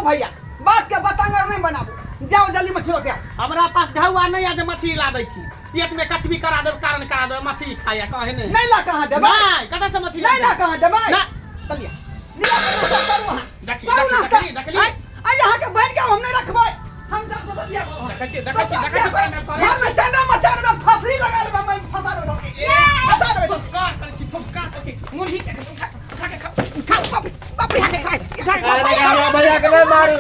देखो भैया बात के बतांगर नहीं बनाबो जाओ जल्दी मछली लेके आओ हमरा पास ढौआ नहीं आ जे मछली ला दै छी पेट में कचबी करा देब कारण करा देब मछली खाया कहे नहीं ला कहां देबे नहीं कदा से मछली नहीं ला कहां देबे ना चलिए लिया करू हां देखली आ यहां के बैठ के हम नहीं रखबै हम सब तो लिया देखै छी घर में ठंडा मचा में फसरी लगा ले मैं फसा देबे फसा देबे फुफकार करे छी फुफकार करे छी मुरही के खा बाप रे खा भैया के नहीं मारू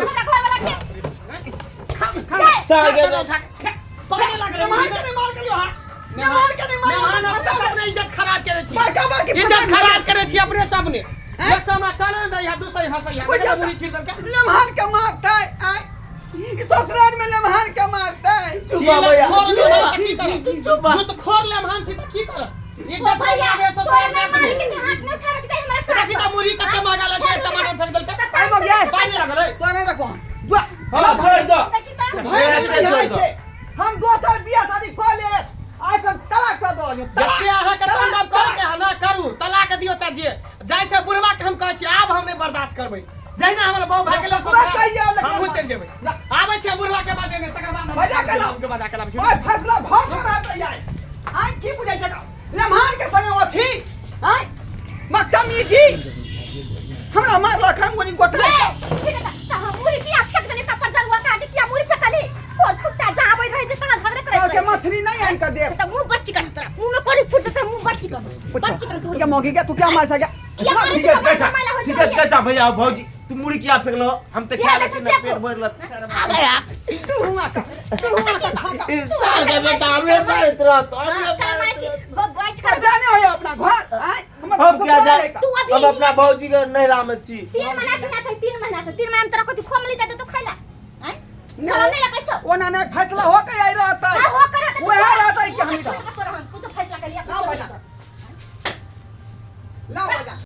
सागे में पकड़ लगे मार के नहीं मार के लियो हां मार के नहीं मेहमान अपने सबने इज्जत खराब करे छी बड़का की इज्जत खराब करे छी अपने सबने एक समय चले न दई दूसरे हंसैया मुरही छीड़ दल के मेहमान के मारता है ई ससुराल में मेहमान के मारता है चुपा भैया खोर ले की कर चुपा जो तो खोर ले मेहमान छी त की कर इज्जत भैया ससुराल में मारी के हाथ में उठा के जाए हमारे साथ देखी त मुरही कते मगाला छे टमाटर फेंक दल के आई मग गया पानी लगले तो नहीं रखो हां छोड़ दो हम दोसर बियाह शादी क ले आज सब तलाक कर दो जते अहाँ के तांडव करे के ना करू तलाक दियो चाहिए जाय छै बुढ़वा के हम कहै छी आब हम नहीं बर्दाश्त करबै जहिना हमर बहु भाग गेलै हम चल जेबै आबै छै बुढ़वा के बादे में तकर बाद बजा के लाओ के बजा के लाओ ओए फैसला भर कर रहत यार आई की बुझै छै लेमहान के संगे अथी आई मक्का मीठी हमरा मार लखन गोनी गोटा ठीक है त हम मुरी किया फेंक देली त पर जलवा का किया मुरी फेंकली और खुट्टा जाबै रहे जे तना झगड़े करे के मछली नहीं आन कर दे त मुंह बच्ची कर तोरा मुंह में पड़ी फुट त मुंह बच्ची कर तू क्या मौगी क्या तू क्या मार सके क्या मारे ठीक है कैसा भैया भौजी तू मुड़ी क्या फेंकलो हम तो खा लेते ना पेट भरल आ गया तू हुआ का सागे बेटा हमरे मारत रह तो हमरे बैठ कर जाने हो अपना घर आई हम क्या जाए तू अभी हम अपना भौजी के नहीं रामत छी 3 महीना से ना छै 3 महीना से 3 महीना में तोरा कथि खोमली दे तो खैला हैं साला नहीं लगे छो ओना ने फैसला हो के आई रहता है हो